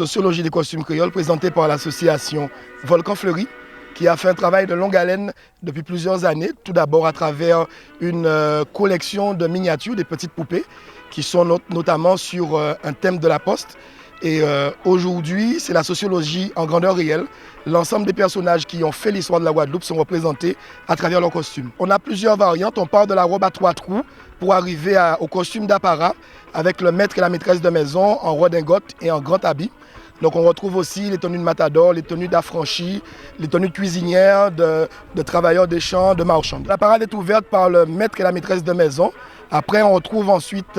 sociologie des costumes créoles présentée par l'association Volcan Fleuri, qui a fait un travail de longue haleine depuis plusieurs années, tout d'abord à travers une collection de miniatures, des petites poupées, qui sont notamment sur un thème de la Poste. Et aujourd'hui, c'est la sociologie en grandeur réelle. L'ensemble des personnages qui ont fait l'histoire de la Guadeloupe sont représentés à travers leurs costumes. On a plusieurs variantes. On part de la robe à 3 trous pour arriver au costume d'apparat avec le maître et la maîtresse de maison en redingote et en grand habit. Donc on retrouve aussi les tenues de matador, les tenues d'affranchis, les tenues de cuisinières, de travailleurs des champs, de marchands. La parade est ouverte par le maître et la maîtresse de maison. Après, on retrouve ensuite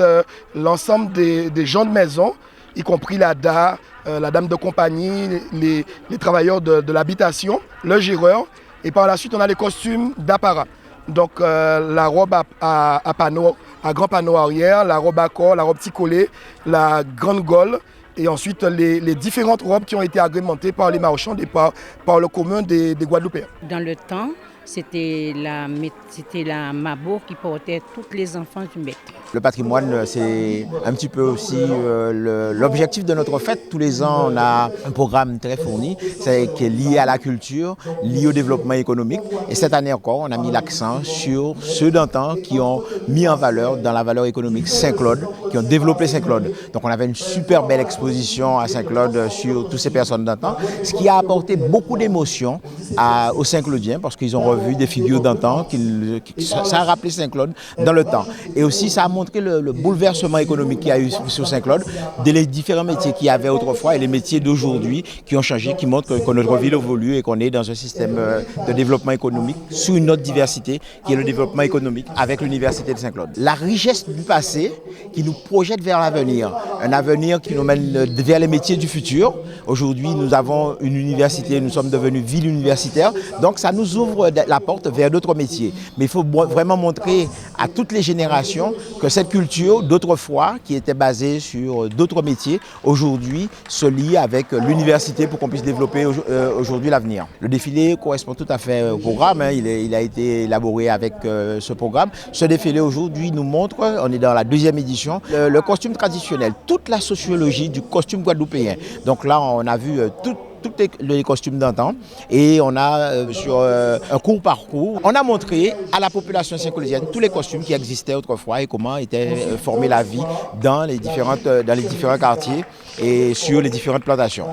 l'ensemble des gens de maison, y compris la dame de compagnie, les travailleurs de l'habitation, le géreur. Et par la suite, on a les costumes d'apparat. Donc la robe à panneau, à grand panneau arrière, la robe à corps, la robe ticolée, la grande gaule. Et ensuite, les différentes robes qui ont été agrémentées par les marchands et par le commun des Guadeloupéens. Dans le temps, c'était la Mabo qui portait tous les enfants du maître. Le patrimoine, c'est un petit peu aussi l'objectif de notre fête. Tous les ans, on a un programme très fourni qui est lié à la culture, lié au développement économique. Et cette année encore, on a mis l'accent sur ceux d'antan qui ont mis en valeur, dans la valeur économique, Saint-Claude, qui ont développé Saint-Claude. Donc on avait une super belle exposition à Saint-Claude sur toutes ces personnes d'antan, ce qui a apporté beaucoup d'émotions aux Saint-Claudiens parce qu'ils ont revu des figures d'antan, ça a rappelé Saint-Claude dans le temps. Et aussi, ça a montré le bouleversement économique qu'il y a eu sur Saint-Claude, des différents métiers qu'il y avait autrefois et les métiers d'aujourd'hui qui ont changé, qui montrent que notre ville évolue et qu'on est dans un système de développement économique sous une autre diversité qui est le développement économique avec l'Université de Saint-Claude. La richesse du passé qui nous projette vers l'avenir, un avenir qui nous mène vers les métiers du futur. Aujourd'hui, nous avons une université, nous sommes devenus ville universitaire, donc ça nous ouvre la porte vers d'autres métiers. Mais il faut vraiment montrer à toutes les générations que cette culture d'autrefois, qui était basée sur d'autres métiers, aujourd'hui se lie avec l'université pour qu'on puisse développer aujourd'hui l'avenir. Le défilé correspond tout à fait au programme, il a été élaboré avec ce programme. Ce défilé aujourd'hui nous montre, on est dans la 2e édition, le costume traditionnel, toute la sociologie du costume guadeloupéen. Donc là, on a vu tous les costumes d'antan et on a sur un court parcours, on a montré à la population saint-claudienne tous les costumes qui existaient autrefois et comment était formée la vie dans les différents quartiers et sur les différentes plantations.